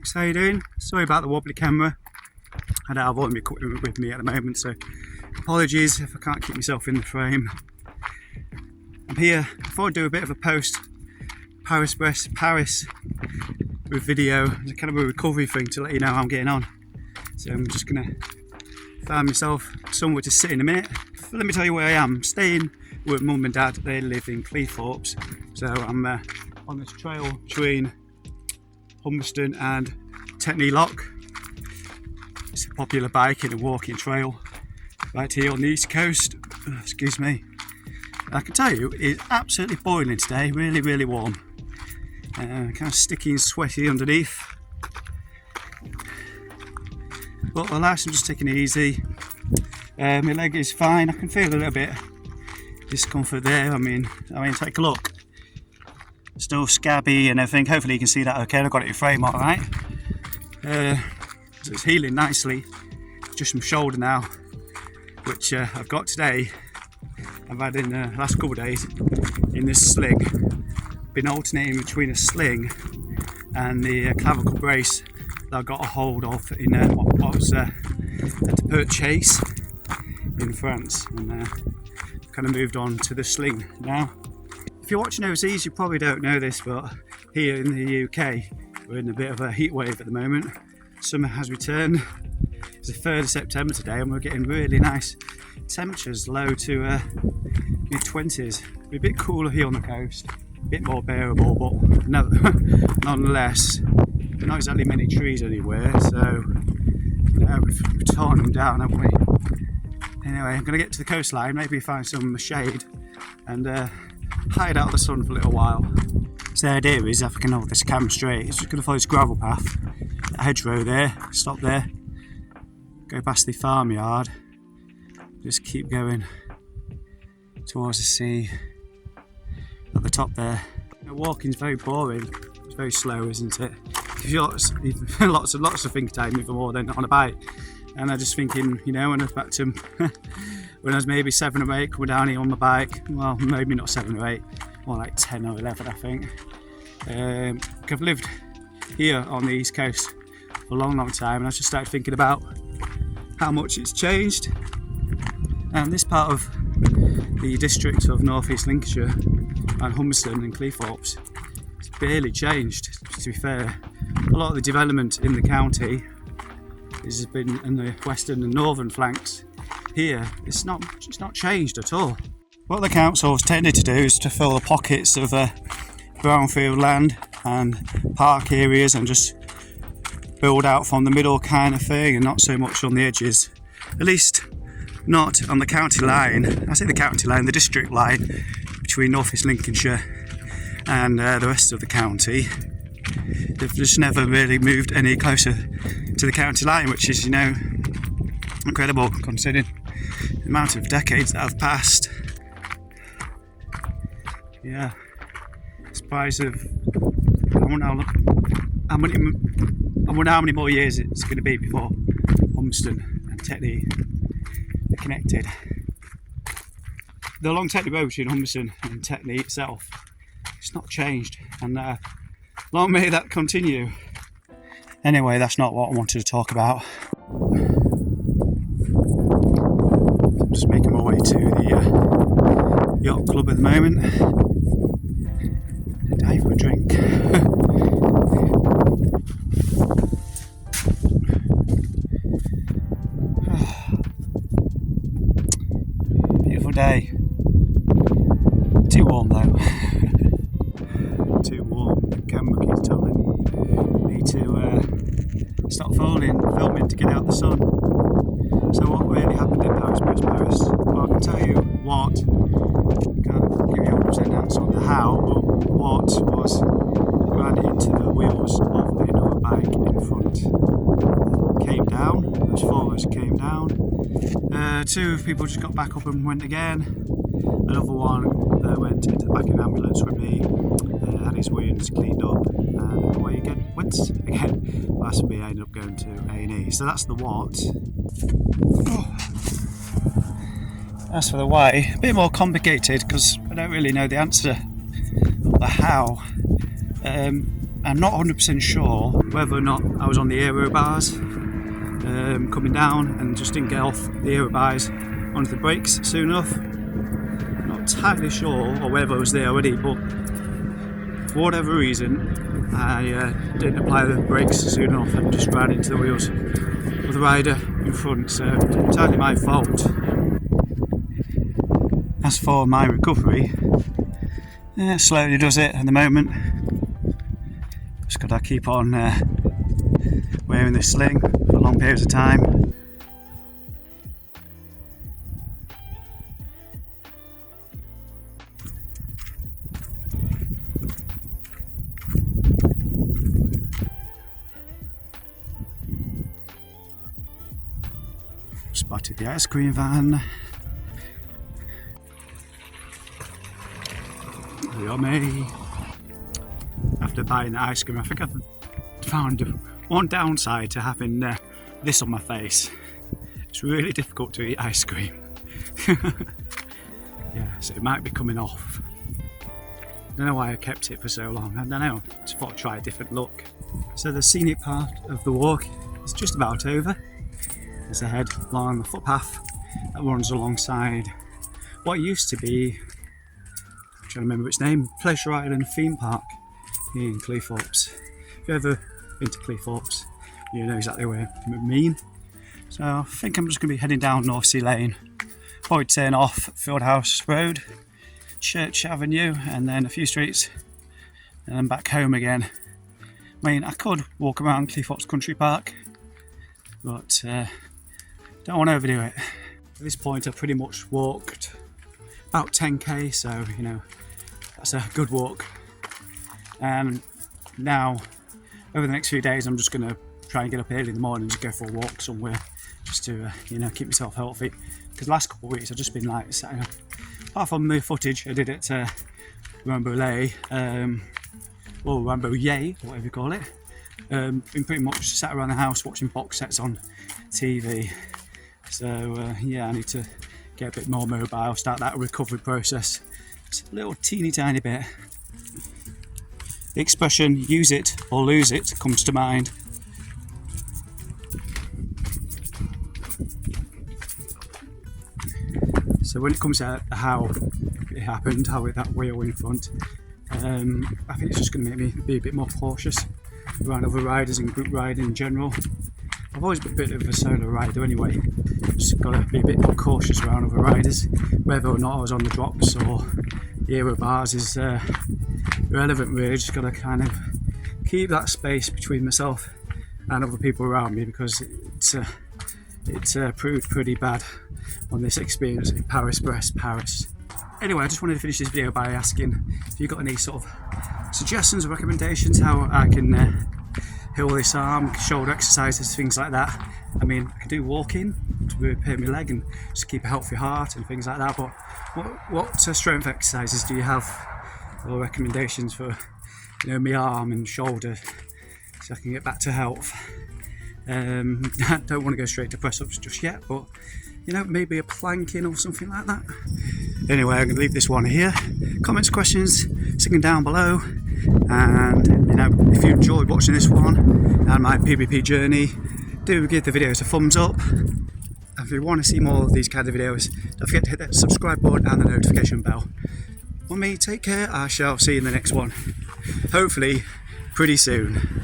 folks, how you doing? Sorry about the wobbly camera. I don't have all my equipment with me at the moment, so apologies if I can't keep myself in the frame. I'm here, I thought I'd do a bit of a post BREST Paris with video. It's kind of a recovery thing to let you know how I'm getting on. So I'm just gonna find myself somewhere to sit in a minute. Let me tell you where I am. I'm staying with mum and dad. They live in Cleethorpes, so I'm on this trail between Humberston and Tetney Lock. It's a popular biking and walking trail right here on the east coast. Excuse me. I can tell you it's absolutely boiling today, really warm. Kind of sticky and sweaty underneath. But alas, I'm just taking it easy. My leg is fine. I can feel a little bit discomfort there. I mean, take a look. Still scabby and everything. Hopefully you can see that okay. I've got it in frame all right. So it's healing nicely. It's just my shoulder now, which I've got today. I've had in the last couple of days in this sling. Been alternating between a sling and the clavicle brace that I got a hold of in what was had to purchase in France, and kind of moved on to the sling now. If you're watching overseas, you probably don't know this, but here in the UK, we're in a bit of a heat wave at the moment. Summer has returned. It's the 3rd of September today, and we're getting really nice temperatures, low to mid-20s. It'll be a bit cooler here on the coast, a bit more bearable, but nonetheless, not exactly many trees anywhere, so we've torn them down, haven't we? Anyway, I'm going to get to the coastline, maybe find some shade, and hide out of the sun for a little while. So the idea is, if I can hold this camera straight, it's just going to follow this gravel path, a hedgerow there, stop there, go past the farmyard, just keep going towards the sea at the top there. Walking's very boring, it's very slow, isn't it? If you're lots of thinking time, even more than on a bike. And I'm just thinking, when I was back to when I was maybe 7 or 8 coming down here on my bike, well, maybe not 7 or 8, more like 10 or 11 I think. I've lived here on the east coast for a long time, and I just started thinking about how much it's changed. And this part of the district of North East Lincolnshire and Humberston and Cleethorpes, it's barely changed, to be fair. A lot of the development in the county has been in the western and northern flanks. Here, it's not changed at all. What the council's tended to do is to fill the pockets of brownfield land and park areas and just build out from the middle kind of thing, and not so much on the edges. At least not on the county line. I say the county line, the district line between North East Lincolnshire and the rest of the county. They've just never really moved any closer to the county line, which is, incredible considering the amount of decades that have passed. Yeah, surprised of I wonder how many more years it's going to be before Humberston and Tetney are connected. The long Tetney road between Humberston and Tetney itself, it's not changed, and long may that continue. Anyway, that's not what I wanted to talk about. I'm just making my way to the yacht club at the moment. Dive for a drink. Beautiful day. Too warm though. Too warm. The camera keeps telling me to stop filming to get out the sun. So what really happened in BREST Paris? Well, I can tell you what. Can't give you 100% answer on the how, but what was ran into the wheels of another bike in front. Came down. Those 4 of us came down. 2 people just got back up and went again. Another one went into the back of an ambulance with me, had his wounds cleaned up, and away again went again. That's me. I ended up going to A&E. So that's the what. As for the why, a bit more complicated because I don't really know the answer of the how. I'm not 100% sure whether or not I was on the aero bars coming down and just didn't get off the aero bars onto the brakes soon enough. Not entirely sure, or whether I was there already, but for whatever reason I didn't apply the brakes soon enough and just ran into the wheels of the rider in front, so entirely my fault. As for my recovery, slowly does it at the moment. Just gotta keep on wearing this sling for long periods of time. Spotted the ice cream van. Yummy. After buying the ice cream, I think I've found one downside to having this on my face. It's really difficult to eat ice cream. Yeah, so it might be coming off. I don't know why I kept it for so long. I don't know, just thought I'd try a different look. So the scenic part of the walk is just about over. As I head along the footpath that runs alongside what used to be, I'm trying to remember its name, Pleasure Island Theme Park here in Cleethorpes. If you've ever been to Cleethorpes, you know exactly what I mean. So I think I'm just going to be heading down North Sea Lane, probably turn off Fieldhouse Road, Church Avenue, and then a few streets, and then back home again. I mean, I could walk around Cleethorpes Country Park, but don't want to overdo it. At this point I've pretty much walked about 10k, so you know, that's a good walk. And now over the next few days I'm just going to try and get up early in the morning and just go for a walk somewhere, just to you know, keep myself healthy, because the last couple of weeks I've just been like sat, apart from the footage I did at Rambouillet, or Rambouillet, whatever you call it, been pretty much sat around the house watching box sets on TV. So yeah, I need to get a bit more mobile, start that recovery process. Just a little teeny tiny bit. The expression "use it or lose it" comes to mind. So when it comes to how it happened, how that wheel in front, I think it's just going to make me be a bit more cautious around other riders and group riding in general. I've always been a bit of a solo rider anyway. Just got to be a bit more cautious around other riders. Whether or not I was on the drops or the aero bars is irrelevant really. Just got to kind of keep that space between myself and other people around me, because it's proved pretty bad on this experience in BREST Paris. Anyway, I just wanted to finish this video by asking if you've got any sort of suggestions or recommendations how I can heal this arm, shoulder exercises, things like that. I mean, I can do walking to repair my leg and just keep a healthy heart and things like that, but what strength exercises do you have or recommendations for, you know, my arm and shoulder so I can get back to health? I don't want to go straight to press-ups just yet, but you know, maybe a planking or something like that. Anyway, I'm going to leave this one here. Comments, questions, stick them down below. And you know, if you enjoyed watching this one and my PvP journey, do give the videos a thumbs up. And if you want to see more of these kind of videos, don't forget to hit that subscribe button and the notification bell. On me, take care. I shall see you in the next one, hopefully pretty soon.